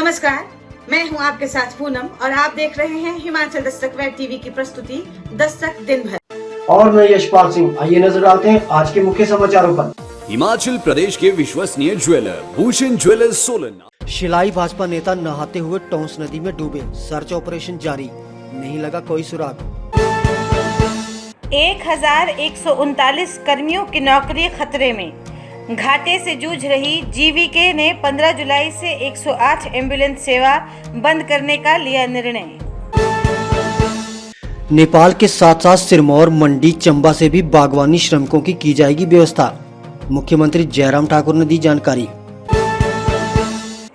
नमस्कार, मैं हूं आपके साथ पूनम और आप देख रहे हैं हिमाचल दस्तक वेब टीवी की प्रस्तुति दस्तक दिन भर। और मैं यशपाल सिंह। आइए नजर डालते हैं आज के मुख्य समाचारों पर। हिमाचल प्रदेश के विश्वसनीय ज्वेलर भूषण ज्वेलर्स सोलन। शिलाई भाजपा नेता नहाते हुए टोंस नदी में डूबे, सर्च ऑपरेशन जारी, नहीं लगा कोई सुराग। 1139 कर्मियों की नौकरी खतरे में, घाटे से जूझ रही जीवीके ने 15 जुलाई से 108 एम्बुलेंस सेवा बंद करने का लिया निर्णय। नेपाल के साथ साथ सिरमौर, मंडी, चंबा से भी बागवानी श्रमिकों की जाएगी व्यवस्था, मुख्यमंत्री जयराम ठाकुर ने दी जानकारी।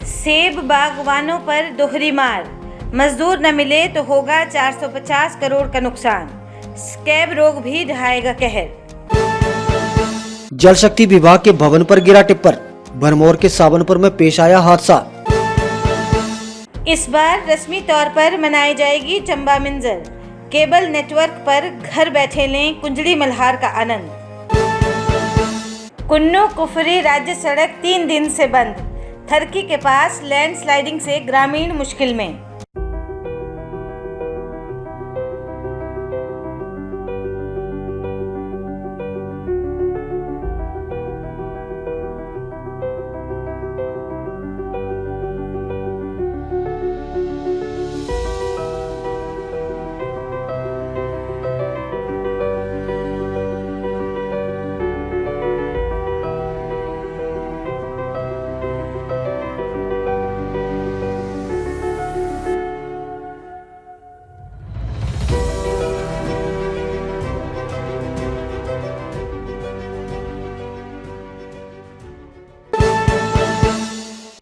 सेब बागवानों पर दोहरी मार, मजदूर न मिले तो होगा 450 करोड़ का नुकसान, स्कैब रोग भी ढाएगा कहर। जल शक्ति विभाग के भवन पर गिरा टिप्पर, भरमौर के साबनपुर में पेश आया हादसा। इस बार रस्मी तौर पर मनाई जाएगी चंबा मिंजर, केबल नेटवर्क पर घर बैठे लें कुंजड़ी मल्हार का आनंद। कुन्नू कुफरी राज्य सड़क 3 दिन से बंद, थरकी के पास लैंडस्लाइडिंग से ग्रामीण मुश्किल में।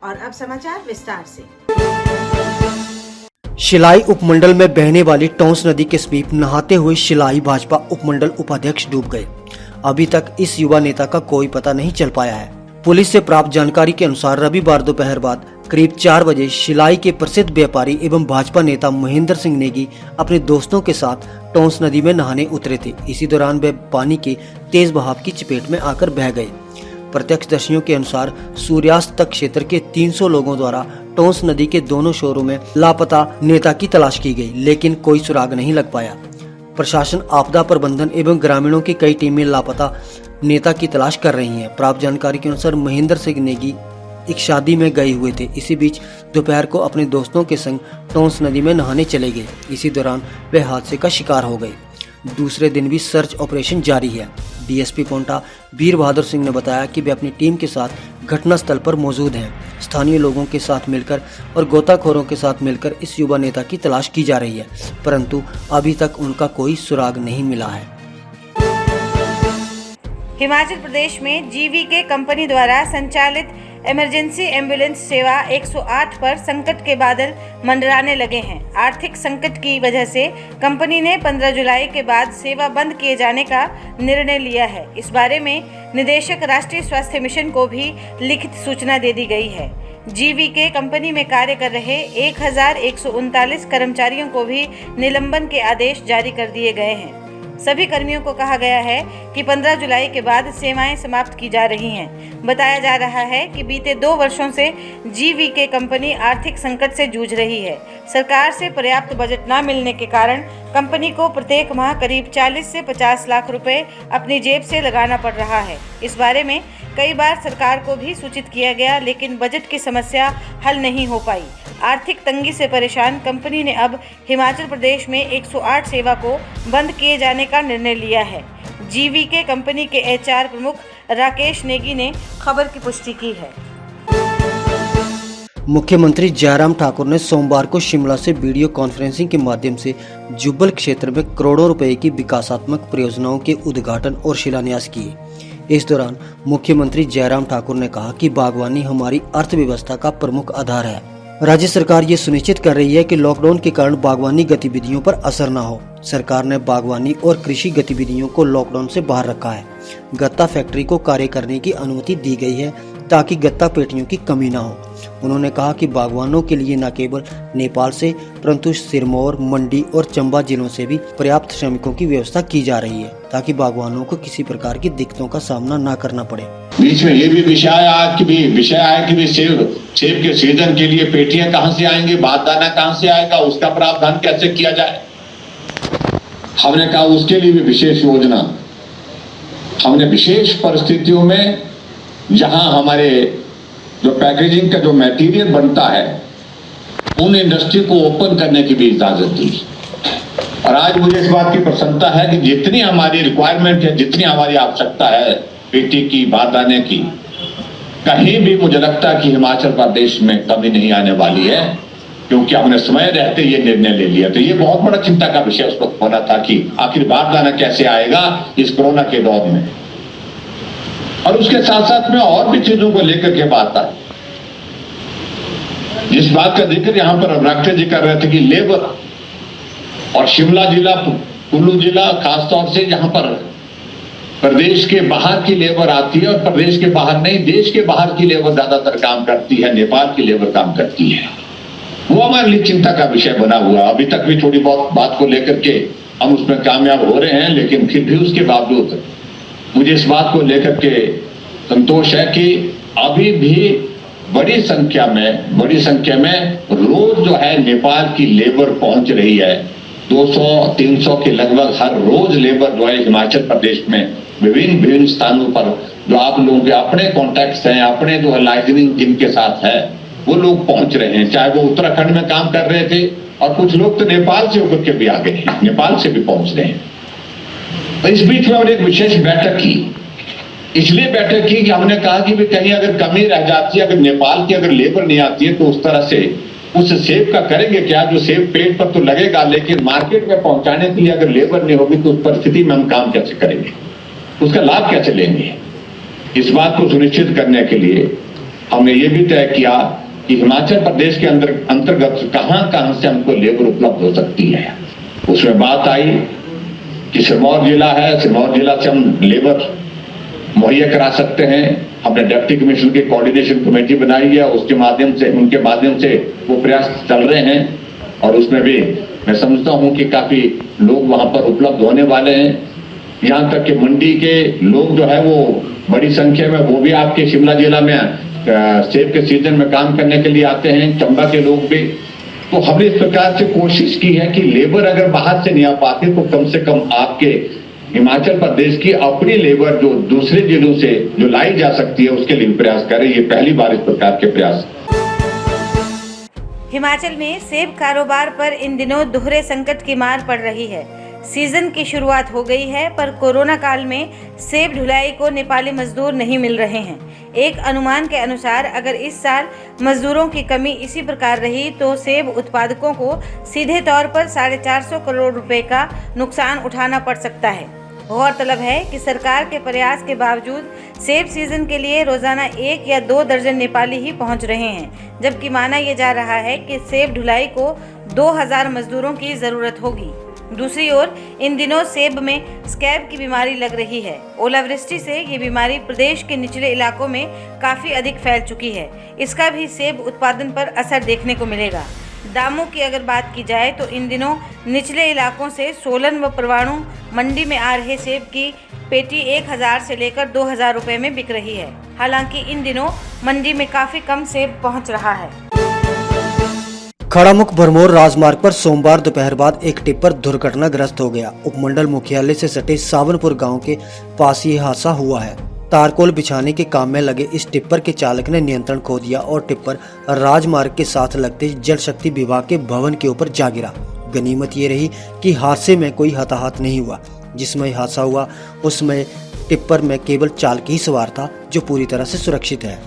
और अब समाचार विस्तार से। शिलाई उपमंडल में बहने वाली टोंस नदी के समीप नहाते हुए शिलाई भाजपा उपमंडल उपाध्यक्ष डूब गए। अभी तक इस युवा नेता का कोई पता नहीं चल पाया है। पुलिस से प्राप्त जानकारी के अनुसार रविवार दोपहर बाद करीब 4 बजे शिलाई के प्रसिद्ध व्यापारी एवं भाजपा नेता महेंद्र सिंह नेगी अपने दोस्तों के साथ टोंस नदी में नहाने उतरे थे। इसी दौरान वे पानी के तेज बहाव की चपेट में आकर बह गए। प्रत्यक्षदर्शियों के अनुसार सूर्यास्त तक क्षेत्र के 300 लोगों द्वारा टोंस नदी के दोनों शोरों में लापता नेता की तलाश की गई, लेकिन कोई सुराग नहीं लग पाया। प्रशासन, आपदा प्रबंधन एवं ग्रामीणों की कई टीमें लापता नेता की तलाश कर रही हैं। प्राप्त जानकारी के अनुसार महेंद्र सिंह नेगी एक शादी में गए हुए थे। इसी बीच दोपहर को अपने दोस्तों के संग टोंस नदी में नहाने चले गए। इसी दौरान वे हादसे का शिकार हो गए। दूसरे दिन भी सर्च ऑपरेशन जारी है। डीएसपी पोंटा वीर बहादुर सिंह ने बताया कि वे अपनी टीम के साथ घटनास्थल पर मौजूद हैं। स्थानीय लोगों के साथ मिलकर और गोताखोरों के साथ मिलकर इस युवा नेता की तलाश की जा रही है, परंतु अभी तक उनका कोई सुराग नहीं मिला है। हिमाचल प्रदेश में जीवीके कंपनी द्वारा संचालित इमरजेंसी एम्बुलेंस सेवा 108 पर संकट के बादल मंडराने लगे हैं। आर्थिक संकट की वजह से कंपनी ने 15 जुलाई के बाद सेवा बंद किए जाने का निर्णय लिया है। इस बारे में निदेशक राष्ट्रीय स्वास्थ्य मिशन को भी लिखित सूचना दे दी गई है। जीवीके कंपनी में कार्य कर रहे 1139 कर्मचारियों को भी निलंबन के आदेश जारी कर दिए गए हैं। सभी कर्मियों को कहा गया है कि 15 जुलाई के बाद सेवाएं समाप्त की जा रही हैं। बताया जा रहा है कि बीते 2 वर्षों से जीवीके कंपनी आर्थिक संकट से जूझ रही है। सरकार से पर्याप्त बजट न मिलने के कारण कंपनी को प्रत्येक माह करीब 40 से 50 लाख रुपए अपनी जेब से लगाना पड़ रहा है। इस बारे में कई बार सरकार को भी सूचित किया गया, लेकिन बजट की समस्या हल नहीं हो पाई। आर्थिक तंगी से परेशान कंपनी ने अब हिमाचल प्रदेश में 108 सेवा को बंद किए जाने का निर्णय लिया है। जीवीके कंपनी के एचआर प्रमुख राकेश नेगी ने खबर की पुष्टि की है। मुख्यमंत्री जयराम ठाकुर ने सोमवार को शिमला से वीडियो कॉन्फ्रेंसिंग के माध्यम से जुब्बल क्षेत्र में करोड़ों रुपए की विकासात्मक परियोजनाओं के उद्घाटन और शिलान्यास किए। इस दौरान मुख्यमंत्री जयराम ठाकुर ने कहा कि बागवानी हमारी अर्थव्यवस्था का प्रमुख आधार है। राज्य सरकार ये सुनिश्चित कर रही है कि लॉकडाउन के कारण बागवानी गतिविधियों पर असर न हो। सरकार ने बागवानी और कृषि गतिविधियों को लॉकडाउन से बाहर रखा है। गत्ता फैक्ट्री को कार्य करने की अनुमति दी गई है ताकि गत्ता पेटियों की कमी न हो। उन्होंने कहा कि बागवानों के लिए न केवल नेपाल से परंतु सिरमौर, मंडी और चंबा जिलों से भी पर्याप्त श्रमिकों की व्यवस्था की जा रही है ताकि बागवानों को किसी प्रकार की दिक्कतों का सामना न करना पड़े। बीच में ये भी विषय आया कि सेब के सीजन के लिए पेटियां कहां से आएंगे, बारदाना कहां से आएगा, उसका प्रावधान कैसे किया जाए। हमने कहा उसके लिए भी विशेष योजना, हमने विशेष परिस्थितियों में जहां हमारे जो पैकेजिंग का जो मटेरियल बनता है उन इंडस्ट्री को ओपन करने की भी इजाजत दी। और आज मुझे इस बात की प्रसन्नता है कि जितनी हमारी रिक्वायरमेंट है, जितनी हमारी आवश्यकता है पेटी की, बारदाने की, कहीं भी मुझे लगता है कि हिमाचल प्रदेश में कमी नहीं आने वाली है, क्योंकि हमने समय रहते ये निर्णय ले लिया। तो ये बहुत बड़ा चिंता का विषय उस वक्त होना था कि आखिर बारदाना कैसे आएगा इस कोरोना के दौर में। और उसके साथ साथ में और भी चीजों को लेकर के बात आई। जिस बात का जिक्र यहाँ पर डॉक्टर जी कर रहे थे कि लेबर और शिमला जिला, कुल्लू जिला, खासतौर से यहाँ पर प्रदेश के बाहर की लेबर आती है, और प्रदेश के बाहर नहीं, देश के बाहर की लेबर ज्यादातर काम करती है, नेपाल की लेबर काम करती है। वो हमारे लिए चिंता का विषय बना हुआ। अभी तक भी थोड़ी बहुत बात को लेकर के हम उसमें कामयाब हो रहे हैं, लेकिन फिर भी उसके बावजूद मुझे इस बात को लेकर के संतोष है कि अभी भी बड़ी संख्या में रोज जो है नेपाल की लेबर पहुंच रही है। 200-300 के लगभग हर रोज लेबर जो है हिमाचल प्रदेश में विभिन्न स्थानों पर, जो आप लोगों के अपने कॉन्टैक्ट्स हैं, अपने जो है लाइजनिंग जिनके साथ है, वो लोग पहुंच रहे हैं। चाहे वो उत्तराखंड में काम कर रहे थे, और कुछ लोग तो नेपाल से होकर के भी आ गए हैं, नेपाल से भी पहुंच रहे हैं। तो इस बीच में हमने एक विशेष बैठक की, इसलिए बैठक की कि हमने कहा कि भी कहीं अगर कमी रह जाती है, अगर नेपाल की अगर लेबर नहीं आती है, तो उस तरह से उस सेब का करेंगे क्या। जो सेब पेट पर तो लगेगा, लेकिन मार्केट में पहुंचाने के लिए अगर लेबर नहीं होगी तो उस परिस्थिति में हम काम कैसे करेंगे, उसका लाभ कैसे लेंगे। इस बात को सुनिश्चित करने के लिए हमने ये भी तय किया कि हिमाचल प्रदेश के अंतर्गत कहां से हमको लेबर उपलब्ध हो सकती है। उसमें बात आई कि सिरमौर जिला है, सिरमौर जिला से हम लेबर मुहैया करा सकते हैं। हमने डिप्टी कमिश्नर की कोऑर्डिनेशन कमेटी बनाई है, उसके माध्यम से, उनके माध्यम से वो प्रयास चल रहे हैं, और उसमें भी मैं समझता हूं कि काफी लोग वहां पर उपलब्ध होने वाले हैं। यहाँ तक कि मंडी के लोग जो है वो बड़ी संख्या में, वो भी आपके शिमला जिला में सेब के सीजन में काम करने के लिए आते हैं, चंबा के लोग भी। तो हमने इस प्रकार से कोशिश की है कि लेबर अगर बाहर से नहीं आ पाते तो कम से कम आपके हिमाचल प्रदेश की अपनी लेबर जो दूसरे जिलों से जो लाई जा सकती है, उसके लिए प्रयास करें। ये पहली बार इस प्रकार के प्रयास। हिमाचल में सेब कारोबार पर इन दिनों दोहरे संकट की मार पड़ रही है। सीजन की शुरुआत हो गई है, पर कोरोना काल में सेब ढुलाई को नेपाली मजदूर नहीं मिल रहे हैं। एक अनुमान के अनुसार अगर इस साल मजदूरों की कमी इसी प्रकार रही तो सेब उत्पादकों को सीधे तौर पर 450 करोड़ रुपए का नुकसान उठाना पड़ सकता है। गौरतलब है कि सरकार के प्रयास के बावजूद सेब सीजन के लिए रोजाना 1 या 2 दर्जन नेपाली ही पहुंच रहे हैं, जबकि माना यह जा रहा है कि सेब ढुलाई को 2000 मजदूरों की जरूरत होगी। दूसरी ओर इन दिनों सेब में स्कैब की बीमारी लग रही है। ओलावृष्टि से ये बीमारी प्रदेश के निचले इलाकों में काफ़ी अधिक फैल चुकी है। इसका भी सेब उत्पादन पर असर देखने को मिलेगा। दामों की अगर बात की जाए तो इन दिनों निचले इलाकों से सोलन व परवाणु मंडी में आ रहे सेब की पेटी 1000 से लेकर 2000 रुपये में बिक रही है। हालांकि इन दिनों मंडी में काफ़ी कम सेब पहुँच रहा है। खड़ामुख भरमौर राजमार्ग पर सोमवार दोपहर बाद एक टिप्पर दुर्घटनाग्रस्त हो गया। उपमंडल मुख्यालय से सटे सावनपुर गांव के पास ये हादसा हुआ है। तारकोल बिछाने के काम में लगे इस टिप्पर के चालक ने नियंत्रण खो दिया और टिप्पर राजमार्ग के साथ लगते जल शक्ति विभाग के भवन के ऊपर जा गिरा। गनीमत ये रही कि हादसे में कोई हताहत नहीं हुआ। जिसमें हादसा हुआ उसमें टिप्पर में केवल चालक ही सवार था, जो पूरी तरह से सुरक्षित है।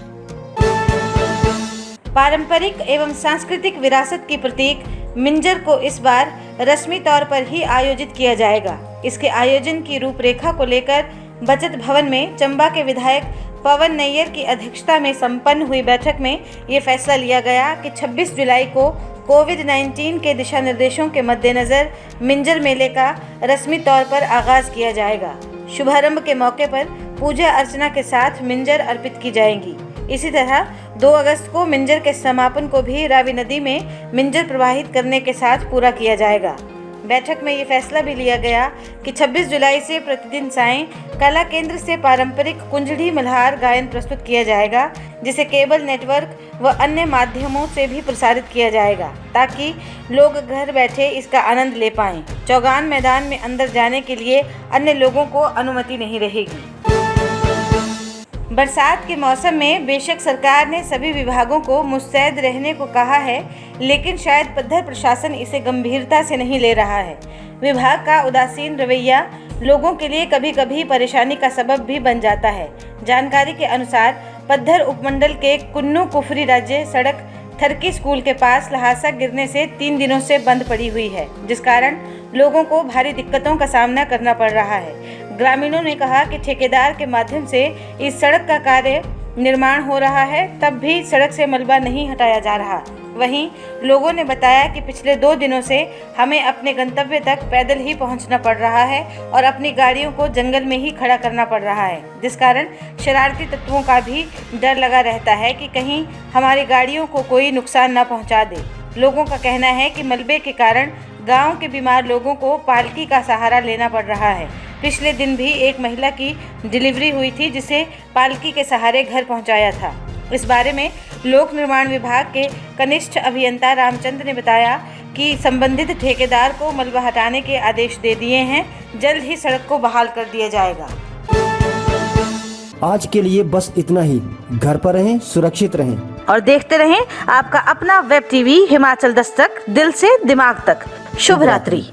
पारंपरिक एवं सांस्कृतिक विरासत की प्रतीक मिंजर को इस बार रस्मी तौर पर ही आयोजित किया जाएगा। इसके आयोजन की रूपरेखा को लेकर बचत भवन में चंबा के विधायक पवन नैयर की अध्यक्षता में संपन्न हुई बैठक में ये फैसला लिया गया कि 26 जुलाई को कोविड-19 के दिशा निर्देशों के मद्देनजर मिंजर मेले का रस्मी तौर पर आगाज किया जाएगा। शुभारंभ के मौके पर पूजा अर्चना के साथ मिंजर अर्पित की जाएंगी। इसी तरह 2 अगस्त को मिंजर के समापन को भी रावी नदी में मिंजर प्रवाहित करने के साथ पूरा किया जाएगा। बैठक में ये फैसला भी लिया गया कि 26 जुलाई से प्रतिदिन सायं कला केंद्र से पारंपरिक कुंजड़ी मल्हार गायन प्रस्तुत किया जाएगा, जिसे केबल नेटवर्क व अन्य माध्यमों से भी प्रसारित किया जाएगा ताकि लोग घर बैठे इसका आनंद ले पाएं। चौगान मैदान में अंदर जाने के लिए अन्य लोगों को अनुमति नहीं रहेगी। बरसात के मौसम में बेशक सरकार ने सभी विभागों को मुस्तैद रहने को कहा है, लेकिन शायद पद्धर प्रशासन इसे गंभीरता से नहीं ले रहा है। विभाग का उदासीन रवैया लोगों के लिए कभी कभी परेशानी का सबब भी बन जाता है। जानकारी के अनुसार पद्धर उपमंडल के कुन्नू कुफरी राज्य सड़क थरकी स्कूल के पास ल्हासा गिरने से 3 दिनों से बंद पड़ी हुई है, जिस कारण लोगों को भारी दिक्कतों का सामना करना पड़ रहा है। ग्रामीणों ने कहा कि ठेकेदार के माध्यम से इस सड़क का कार्य निर्माण हो रहा है, तब भी सड़क से मलबा नहीं हटाया जा रहा। वहीं लोगों ने बताया कि पिछले 2 दिनों से हमें अपने गंतव्य तक पैदल ही पहुंचना पड़ रहा है और अपनी गाड़ियों को जंगल में ही खड़ा करना पड़ रहा है, जिस कारण शरारती तत्वों का भी डर लगा रहता है कि कहीं हमारी गाड़ियों को कोई नुकसान न पहुंचा दे। लोगों का कहना है कि मलबे के कारण गांव के बीमार लोगों को पालकी का सहारा लेना पड़ रहा है। पिछले दिन भी एक महिला की डिलीवरी हुई थी, जिसे पालकी के सहारे घर पहुंचाया था। इस बारे में लोक निर्माण विभाग के कनिष्ठ अभियंता रामचंद्र ने बताया कि संबंधित ठेकेदार को मलबा हटाने के आदेश दे दिए हैं। जल्द ही सड़क को बहाल कर दिया जाएगा। आज के लिए बस इतना ही। घर पर रहें, सुरक्षित रहें और देखते रहें आपका अपना वेब टीवी हिमाचल दस्तक, दिल से दिमाग तक। शुभ रात्रि।